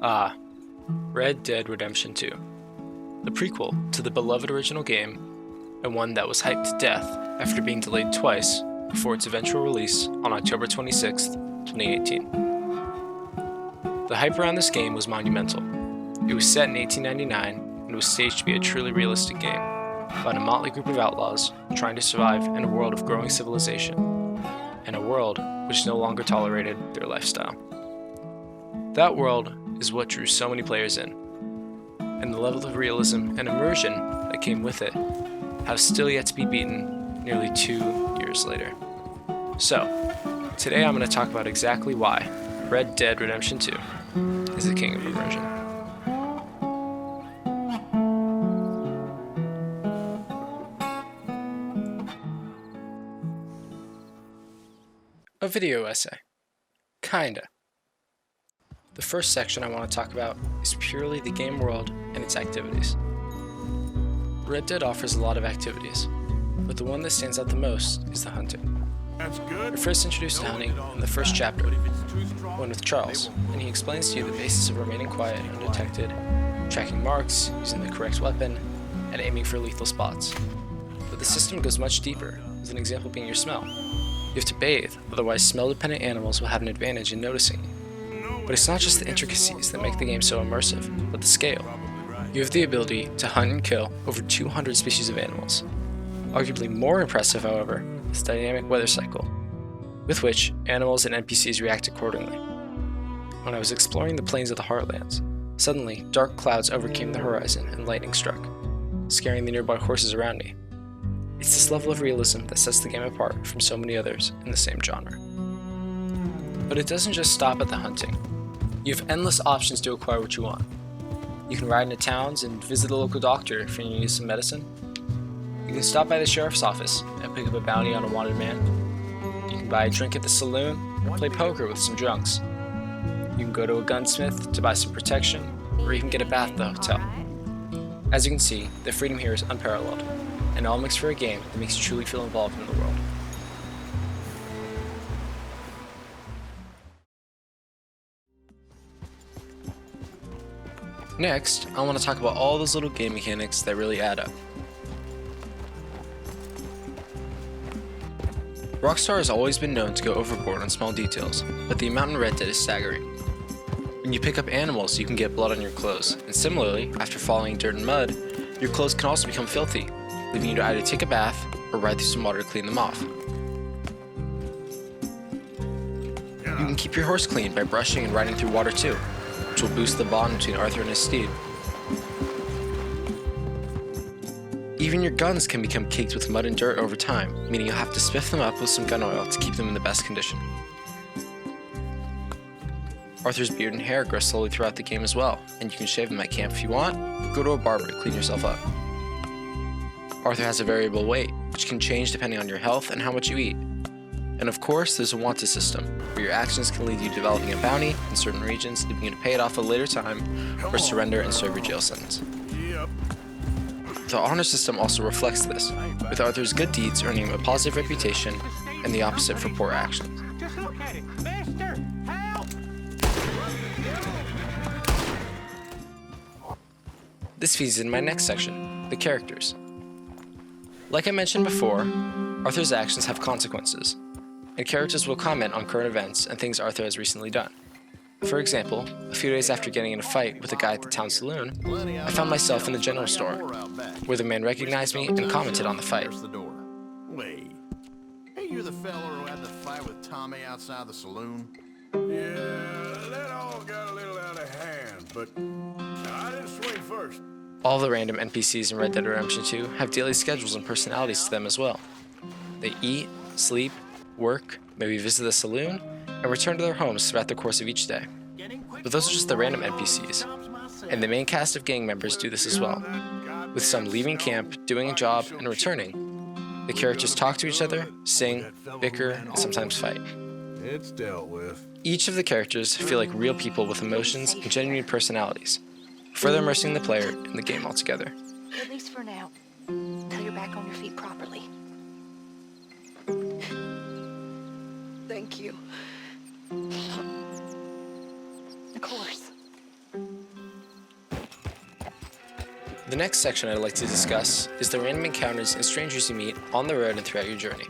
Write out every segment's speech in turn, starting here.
Ah, Red Dead Redemption 2, the prequel to the beloved original game, and one that was hyped to death after being delayed twice before its eventual release on October 26, 2018. The hype around this game was monumental. It was set in 1899 and was staged to be a truly realistic game about a motley group of outlaws trying to survive in a world of growing civilization, and a world which no longer tolerated their lifestyle. That world is what drew so many players in, and the level of realism and immersion that came with it have still yet to be beaten nearly 2 years later. So, today I'm going to talk about exactly why Red Dead Redemption 2 is the King of Immersion. A video essay. Kinda. The first section I want to talk about is purely the game world and its activities. Red Dead offers a lot of activities, but the one that stands out the most is the hunting. You're first introduced to hunting in the first chapter, one with Charles, and he explains to you the basis of remaining quiet and undetected, tracking marks, using the correct weapon, and aiming for lethal spots. But the system goes much deeper, with an example being your smell. You have to bathe, otherwise smell-dependent animals will have an advantage in noticing you. But it's not just the intricacies that make the game so immersive, but the scale. You have the ability to hunt and kill over 200 species of animals. Arguably more impressive, however, is the dynamic weather cycle, with which animals and NPCs react accordingly. When I was exploring the plains of the Heartlands, suddenly dark clouds overcame the horizon and lightning struck, scaring the nearby horses around me. It's this level of realism that sets the game apart from so many others in the same genre. But it doesn't just stop at the hunting. You have endless options to acquire what you want. You can ride into towns and visit a local doctor if you need some medicine. You can stop by the sheriff's office and pick up a bounty on a wanted man. You can buy a drink at the saloon or play poker with some drunks. You can go to a gunsmith to buy some protection, or even get a bath at the hotel. As you can see, the freedom here is unparalleled, and all mixed for a game that makes you truly feel involved in the world. Next, I want to talk about all those little game mechanics that really add up. Rockstar has always been known to go overboard on small details, but the amount in Red Dead is staggering. When you pick up animals, you can get blood on your clothes, and similarly, after falling in dirt and mud, your clothes can also become filthy, leaving you to either take a bath or ride through some water to clean them off. You can keep your horse clean by brushing and riding through water too, which will boost the bond between Arthur and his steed. Even your guns can become caked with mud and dirt over time, meaning you'll have to spiff them up with some gun oil to keep them in the best condition. Arthur's beard and hair grow slowly throughout the game as well, and you can shave them at camp if you want, or go to a barber to clean yourself up. Arthur has a variable weight, which can change depending on your health and how much you eat. And of course, there's a wanted system, where your actions can lead you to developing a bounty in certain regions, leaving you to pay it off at a later time, or surrender and serve your jail sentence. The honor system also reflects this, with Arthur's good deeds earning him a positive reputation, and the opposite for poor actions. This feeds in my next section, the characters. Like I mentioned before, Arthur's actions have consequences, and characters will comment on current events and things Arthur has recently done. For example, a few days after getting in a fight with a guy at the town saloon, I found myself in the general store, where the man recognized me and commented on the fight. Wait, hey, you're the fella who had the fight with Tommy outside the saloon? Yeah, that all got a little out of hand, but I didn't swing first. All the random NPCs in Red Dead Redemption 2 have daily schedules and personalities to them as well. They eat, sleep, work, maybe visit the saloon, and return to their homes throughout the course of each day. But those are just the random NPCs, and the main cast of gang members do this as well, with some leaving camp, doing a job, and returning. The characters talk to each other, sing, bicker, and sometimes fight. It's dealt with. Each of the characters feel like real people with emotions and genuine personalities, further immersing the player in the game altogether. At least for now, until you're back on your feet properly. Thank you. Of course. The next section I'd like to discuss is the random encounters and strangers you meet on the road and throughout your journey.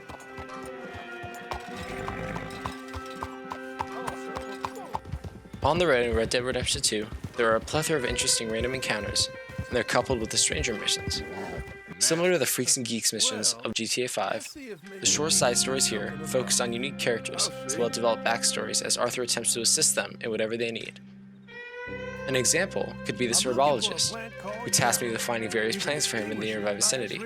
On the road in Red Dead Redemption 2, there are a plethora of interesting random encounters, and they're coupled with the stranger missions. Similar to the Freaks and Geeks missions of GTA 5, the short side stories here focus on unique characters with well-developed backstories as Arthur attempts to assist them in whatever they need. An example could be the herbologist, who tasked me with finding various plants for him in the nearby vicinity.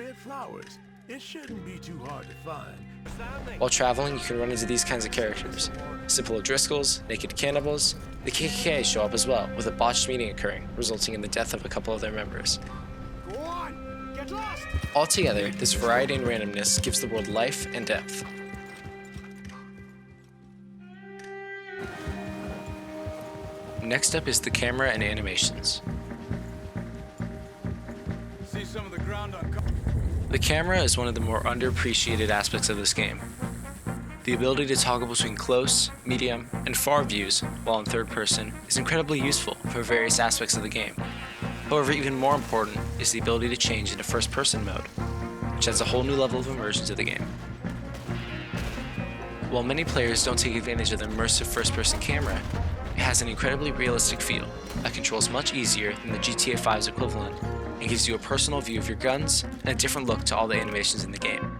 While traveling, you can run into these kinds of characters. Simple O'Driscolls, naked cannibals, the KKK show up as well, with a botched meeting occurring, resulting in the death of a couple of their members. Altogether, this variety and randomness gives the world life and depth. Next up is the camera and animations. The camera is one of the more underappreciated aspects of this game. The ability to toggle between close, medium, and far views while in third person is incredibly useful for various aspects of the game. However, even more important is the ability to change into first person mode, which adds a whole new level of immersion to the game. While many players don't take advantage of the immersive first person camera, it has an incredibly realistic feel that controls much easier than the GTA 5's equivalent and gives you a personal view of your guns and a different look to all the animations in the game.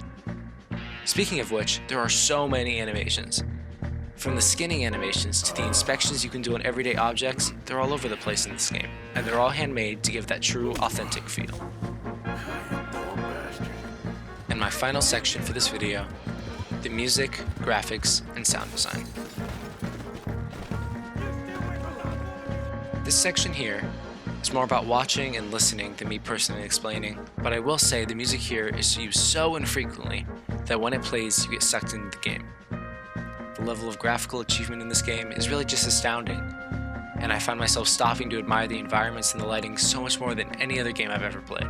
Speaking of which, there are so many animations. From the skinning animations to the inspections you can do on everyday objects, they're all over the place in this game, and they're all handmade to give that true, authentic feel. And my final section for this video, the music, graphics, and sound design. This section here is more about watching and listening than me personally explaining, but I will say the music here is used so infrequently that when it plays you get sucked into the game. The level of graphical achievement in this game is really just astounding, and I find myself stopping to admire the environments and the lighting so much more than any other game I've ever played.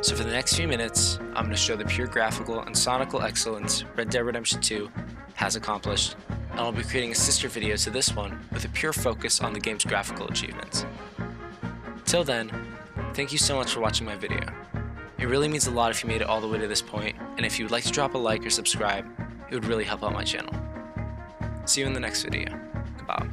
So for the next few minutes, I'm going to show the pure graphical and sonical excellence Red Dead Redemption 2 has accomplished, and I'll be creating a sister video to this one with a pure focus on the game's graphical achievements. Till then, thank you so much for watching my video. It really means a lot if you made it all the way to this point, and if you would like to drop a like or subscribe, it would really help out my channel. See you in the next video. Goodbye.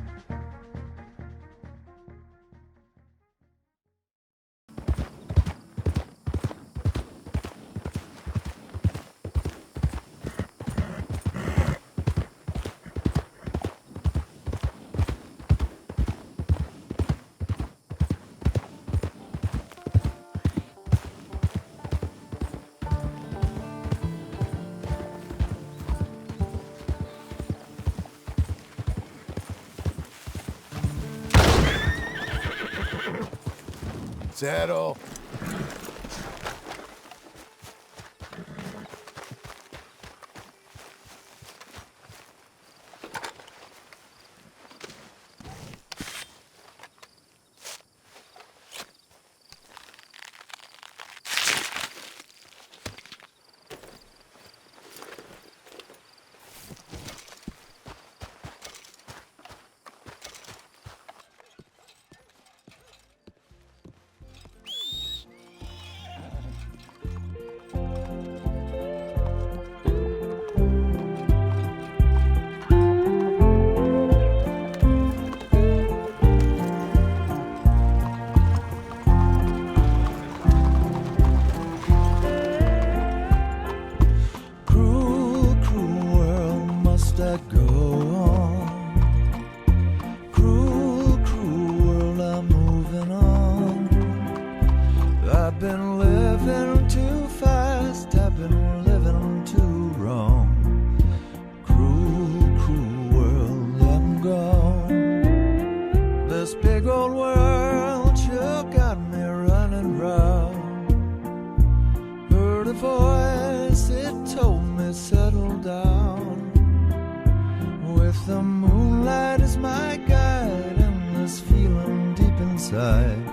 Settle. The moonlight is my guide, and this feeling deep inside